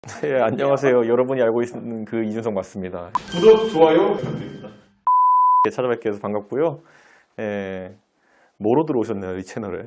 네, 안녕하세요. 여러분이 알고 있는 그 이준석 맞습니다. 구독, 좋아요 부탁드립니다. 찾아뵙게 해서 반갑고요. 뭐로 들어오셨나요, 이 채널에?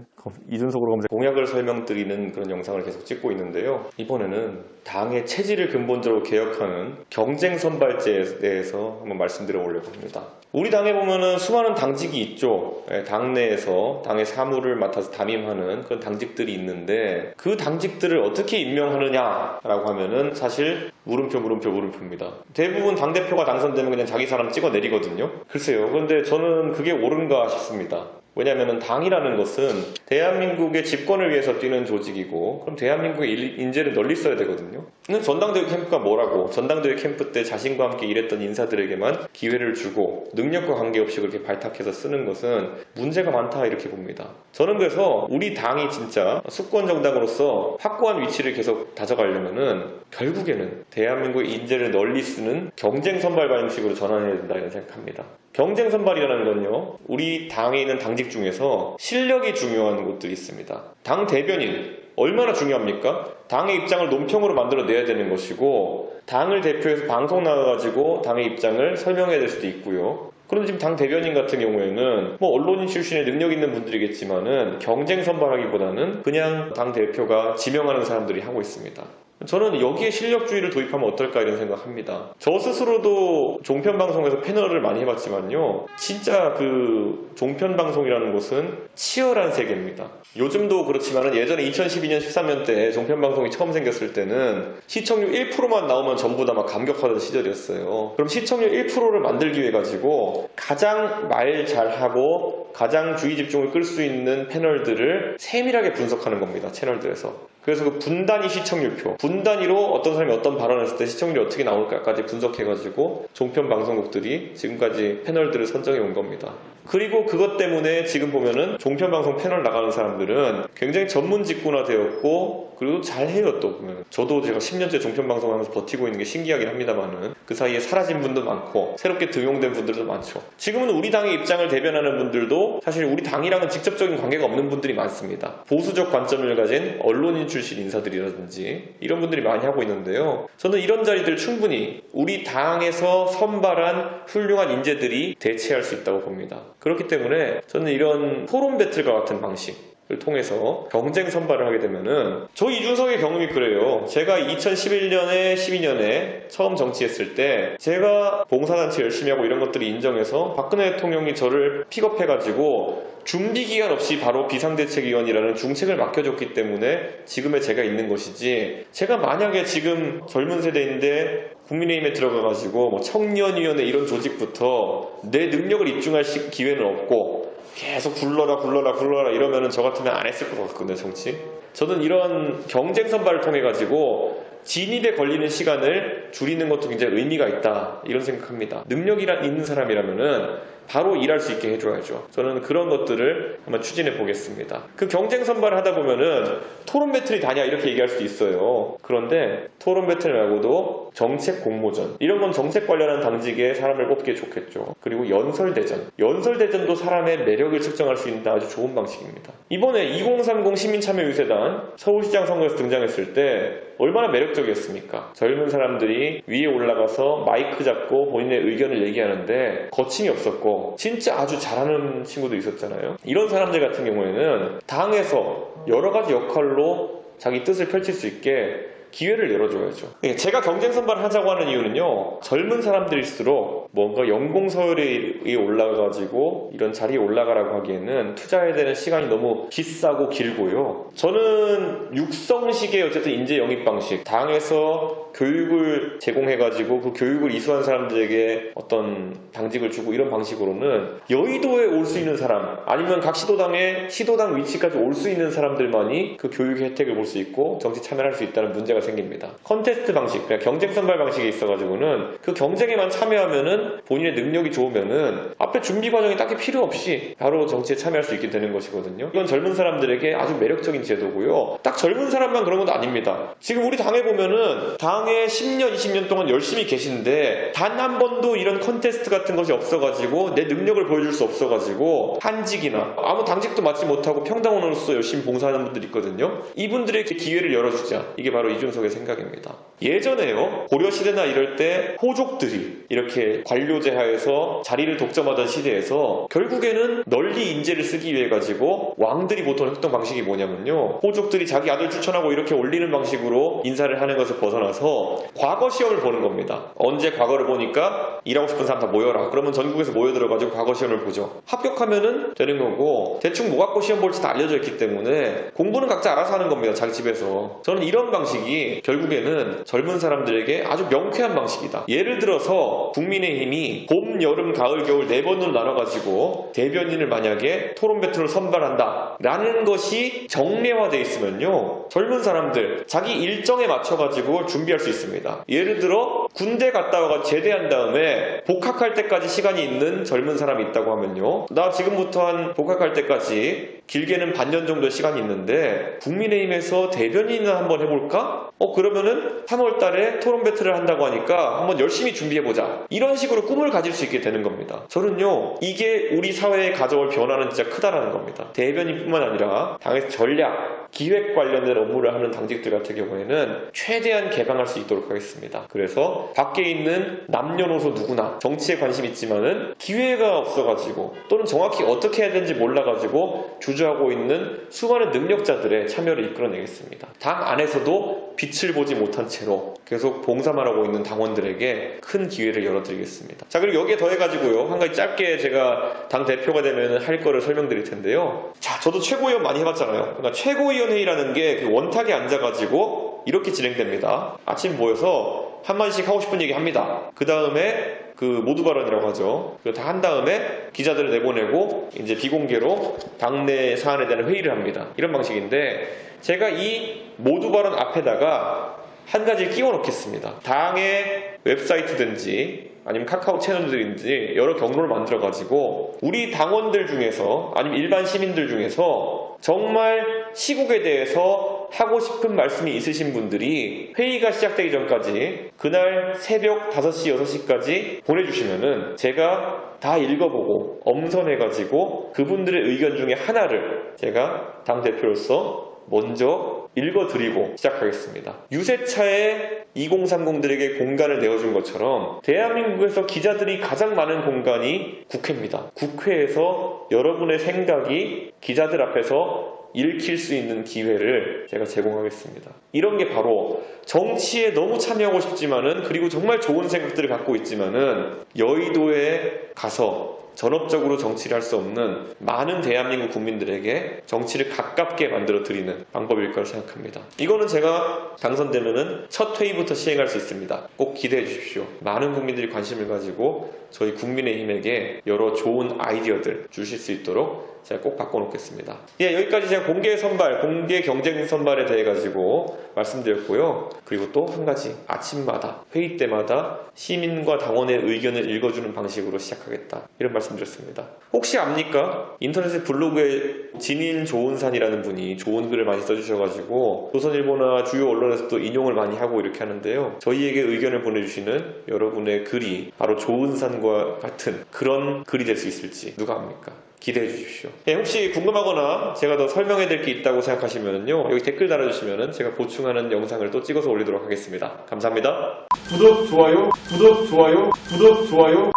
이준석으로 검색. 공약을 설명드리는 그런 영상을 계속 찍고 있는데요. 이번에는 당의 체질을 근본적으로 개혁하는 경쟁 선발제에 대해서 한번 말씀드려 보려고 합니다. 우리 당에 보면은 수많은 당직이 있죠. 당내에서 당의 사무를 맡아서 담임하는 그런 당직들이 있는데 그 당직들을 어떻게 임명하느냐라고 하면은 사실 물음표입니다. 대부분 당대표가 당선되면 그냥 자기 사람 찍어 내리거든요. 글쎄요. 그런데 저는 그게 옳은가 싶습니다. 왜냐하면 당이라는 것은 대한민국의 집권을 위해서 뛰는 조직이고, 그럼 대한민국의 인재를 널리 써야 되거든요. 전당대회 캠프가 뭐라고? 전당대회 캠프 때 자신과 함께 일했던 인사들에게만 기회를 주고 능력과 관계없이 그렇게 발탁해서 쓰는 것은 문제가 많다, 이렇게 봅니다. 저는 그래서 우리 당이 진짜 수권 정당으로서 확고한 위치를 계속 다져가려면은 결국에는 대한민국의 인재를 널리 쓰는 경쟁 선발 방식으로 전환해야 된다, 이런 생각합니다. 경쟁 선발이라는 건요, 우리 당에 있는 당직 중에서 실력이 중요한 곳들이 있습니다. 당 대변인 얼마나 중요합니까? 당의 입장을 논평으로 만들어내야 되는 것이고, 당을 대표해서 방송 나가가지고 당의 입장을 설명해야 될 수도 있고요. 그런데 지금 당 대변인 같은 경우에는 언론인 출신의 능력 있는 분들이겠지만은 경쟁 선발하기보다는 그냥 당 대표가 지명하는 사람들이 하고 있습니다. 저는 여기에 실력주의를 도입하면 어떨까, 이런 생각합니다. 저 스스로도 종편방송에서 패널을 많이 해봤지만요, 진짜 그 종편방송이라는 곳은 치열한 세계입니다. 요즘도 그렇지만 예전에 2012년 13년 때 종편방송이 처음 생겼을 때는 시청률 1%만 나오면 전부 다 막 감격하던 시절이었어요. 그럼 시청률 1%를 만들기 위해 가지고 가장 말 잘하고 가장 주의 집중을 끌 수 있는 패널들을 세밀하게 분석하는 겁니다, 채널들에서. 그래서 그 분단위 시청률표, 분단위로 어떤 사람이 어떤 발언을 했을 때 시청률이 어떻게 나올까까지 분석해가지고 종편 방송국들이 지금까지 패널들을 선정해 온 겁니다. 그리고 그것 때문에 지금 보면은 종편 방송 패널 나가는 사람들은 굉장히 전문 직구나 되었고, 그리고 잘해요. 또 보면 저도 제가 10년째 종편 방송하면서 버티고 있는 게 신기하긴 합니다만은 그 사이에 사라진 분도 많고 새롭게 등용된 분들도 많죠. 지금은 우리 당의 입장을 대변하는 분들도 사실 우리 당이랑은 직접적인 관계가 없는 분들이 많습니다. 보수적 관점을 가진 언론인 출신 인사들이라든지 이런 분들이 많이 하고 있는데요, 저는 이런 자리들 충분히 우리 당에서 선발한 훌륭한 인재들이 대체할 수 있다고 봅니다. 그렇기 때문에 저는 이런 토론 배틀과 같은 방식을 통해서 경쟁 선발을 하게 되면은, 저 이준석의 경험이 그래요. 제가 2011년에 12년에 처음 정치했을 때 제가 봉사단체 열심히 하고 이런 것들이 인정해서 박근혜 대통령이 저를 픽업해가지고 준비기간 없이 바로 비상대책위원이라는 중책을 맡겨줬기 때문에 지금의 제가 있는 것이지, 제가 만약에 지금 젊은 세대인데 국민의힘에 들어가가지고 청년위원회 이런 조직부터 내 능력을 입증할 기회는 없고 계속 굴러라 이러면은 저 같으면 안 했을 것 같거든요, 정치. 저는 이런 경쟁 선발을 통해 가지고 진입에 걸리는 시간을 줄이는 것도 굉장히 의미가 있다, 이런 생각합니다. 능력이 있는 사람이라면은 바로 일할 수 있게 해줘야죠. 저는 그런 것들을 한번 추진해 보겠습니다. 그 경쟁 선발을 하다 보면은 토론 배틀이 다냐, 이렇게 얘기할 수도 있어요. 그런데 토론 배틀 말고도 정책 공모전, 이런 건 정책 관련한 당직에 사람을 뽑기에 좋겠죠. 그리고 연설대전도 사람의 매력을 측정할 수 있는 아주 좋은 방식입니다. 이번에 2030 시민참여유세단 서울시장 선거에서 등장했을 때 얼마나 매력적이었습니까? 젊은 사람들이 위에 올라가서 마이크 잡고 본인의 의견을 얘기하는데 거침이 없었고 진짜 아주 잘하는 친구도 있었잖아요. 이런 사람들 같은 경우에는 당에서 여러 가지 역할로 자기 뜻을 펼칠 수 있게 기회를 열어줘야죠. 제가 경쟁 선발을 하자고 하는 이유는요, 젊은 사람들일수록 뭔가 연공서열에 올라가가지고 이런 자리에 올라가라고 하기에는 투자해야 되는 시간이 너무 비싸고 길고요. 저는 육성식의 어쨌든 인재 영입 방식, 당에서 교육을 제공해가지고 그 교육을 이수한 사람들에게 어떤 당직을 주고 이런 방식으로는 여의도에 올 수 있는 사람, 아니면 각 시도당의 시도당 위치까지 올 수 있는 사람들만이 그 교육의 혜택을 볼 수 있고 정치 참여할 수 있다는 문제가 생깁니다. 컨테스트 방식, 그냥 경쟁 선발 방식에 있어가지고는 그 경쟁에만 참여하면은 본인의 능력이 좋으면은 앞에 준비 과정이 딱히 필요 없이 바로 정치에 참여할 수 있게 되는 것이거든요. 이건 젊은 사람들에게 아주 매력적인 제도고요. 딱 젊은 사람만 그런 건 아닙니다. 지금 우리 당에 보면은 당에 10년, 20년 동안 열심히 계신데 단 한 번도 이런 컨테스트 같은 것이 없어가지고 내 능력을 보여줄 수 없어가지고 한직이나 아무 당직도 맡지 못하고 평당원으로서 열심히 봉사하는 분들이 있거든요. 이분들에게 기회를 열어주자. 이게 바로 이준석 이준석의 생각입니다. 예전에요, 고려시대나 이럴 때 호족들이 이렇게 관료제 하에서 자리를 독점하던 시대에서 결국에는 널리 인재를 쓰기 위해 가지고 왕들이 보통 했던 방식이 뭐냐면요, 호족들이 자기 아들 추천하고 이렇게 올리는 방식으로 인사를 하는 것을 벗어나서 과거 시험을 보는 겁니다. 언제 과거를 보니까 일하고 싶은 사람 다 모여라. 그러면 전국에서 모여들어가지고 과거 시험을 보죠. 합격하면은 되는 거고, 대충 뭐 갖고 시험 볼지 다 알려져 있기 때문에 공부는 각자 알아서 하는 겁니다. 자기 집에서. 저는 이런 방식이 결국에는 젊은 사람들에게 아주 명쾌한 방식이다. 예를 들어서 국민의힘이 봄, 여름, 가을, 겨울 4번으로 나눠가지고 대변인을 만약에 토론 배틀을 선발한다 라는 것이 정례화되어 있으면요, 젊은 사람들 자기 일정에 맞춰가지고 준비할 수 있습니다. 예를 들어 군대 갔다 와가 제대한 다음에 복학할 때까지 시간이 있는 젊은 사람이 있다고 하면요, 나 지금부터 한 복학할 때까지 길게는 반년 정도 시간이 있는데 국민의힘에서 대변인을 한번 해볼까? 그러면은 3월 달에 토론 배틀을 한다고 하니까 한번 열심히 준비해보자. 이런 식으로 꿈을 가질 수 있게 되는 겁니다. 저는요, 이게 우리 사회에 가져올 변화는 진짜 크다라는 겁니다. 대변인뿐만 아니라 당에서 전략, 기획 관련된 업무를 하는 당직들 같은 경우에는 최대한 개방할 수 있도록 하겠습니다. 그래서 밖에 있는 남녀노소 누구나 정치에 관심 있지만은 기회가 없어가지고 또는 정확히 어떻게 해야 되는지 몰라가지고 주저하고 있는 수많은 능력자들의 참여를 이끌어내겠습니다. 당 안에서도 빛을 보지 못한 채로 계속 봉사만 하고 있는 당원들에게 큰 기회를 열어드리겠습니다. 자, 그리고 여기에 더해가지고요, 한 가지 짧게 제가 당 대표가 되면 할 거를 설명드릴 텐데요. 자, 저도 최고위원 많이 해봤잖아요. 그러니까 최고위원 회의라는 게 그 원탁에 앉아가지고 이렇게 진행됩니다. 아침 모여서 한마디씩 하고 싶은 얘기 합니다. 그 다음에 그 모두 발언이라고 하죠. 그거 다 한 다음에 기자들을 내보내고 이제 비공개로 당내 사안에 대한 회의를 합니다. 이런 방식인데, 제가 이 모두 발언 앞에다가 한 가지를 끼워 넣겠습니다. 당의 웹사이트든지 아니면 카카오 채널들인지 여러 경로를 만들어 가지고 우리 당원들 중에서 아니면 일반 시민들 중에서 정말 시국에 대해서 하고 싶은 말씀이 있으신 분들이 회의가 시작되기 전까지 그날 새벽 5시, 6시까지 보내주시면은 제가 다 읽어보고 엄선해가지고 그분들의 의견 중에 하나를 제가 당대표로서 먼저 읽어드리고 시작하겠습니다. 유세차에 2030들에게 공간을 내어준 것처럼 대한민국에서 기자들이 가장 많은 공간이 국회입니다. 국회에서 여러분의 생각이 기자들 앞에서 읽힐 수 있는 기회를 제가 제공하겠습니다. 이런 게 바로 정치에 너무 참여하고 싶지만은, 그리고 정말 좋은 생각들을 갖고 있지만은 여의도에 가서 전업적으로 정치를 할 수 없는 많은 대한민국 국민들에게 정치를 가깝게 만들어 드리는 방법일 거라 생각합니다. 이거는 제가 당선되면은 첫 회의부터 시행할 수 있습니다. 꼭 기대해 주십시오. 많은 국민들이 관심을 가지고 저희 국민의힘에게 여러 좋은 아이디어들 주실 수 있도록 제가 꼭 바꿔놓겠습니다. 예, 여기까지 제가 공개 선발, 공개 경쟁 선발에 대해 가지고 말씀드렸고요. 그리고 또 한 가지, 아침마다 회의 때마다 시민과 당원의 의견을 읽어주는 방식으로 시작하겠다, 이런 말씀드렸습니다. 혹시 압니까? 인터넷 블로그에 진인조은산이라는 분이 좋은 글을 많이 써주셔가지고 조선일보나 주요 언론에서도 인용을 많이 하고 이렇게 하는데요, 저희에게 의견을 보내주시는 여러분의 글이 바로 조은산과 같은 그런 글이 될 수 있을지 누가 압니까? 기대해 주십시오. 예, 혹시 궁금하거나 제가 더 설명해 드릴 게 있다고 생각하시면요, 여기 댓글 달아주시면 제가 보충하는 영상을 또 찍어서 올리도록 하겠습니다. 감사합니다. 구독, 좋아요, 구독, 좋아요, 구독, 좋아요.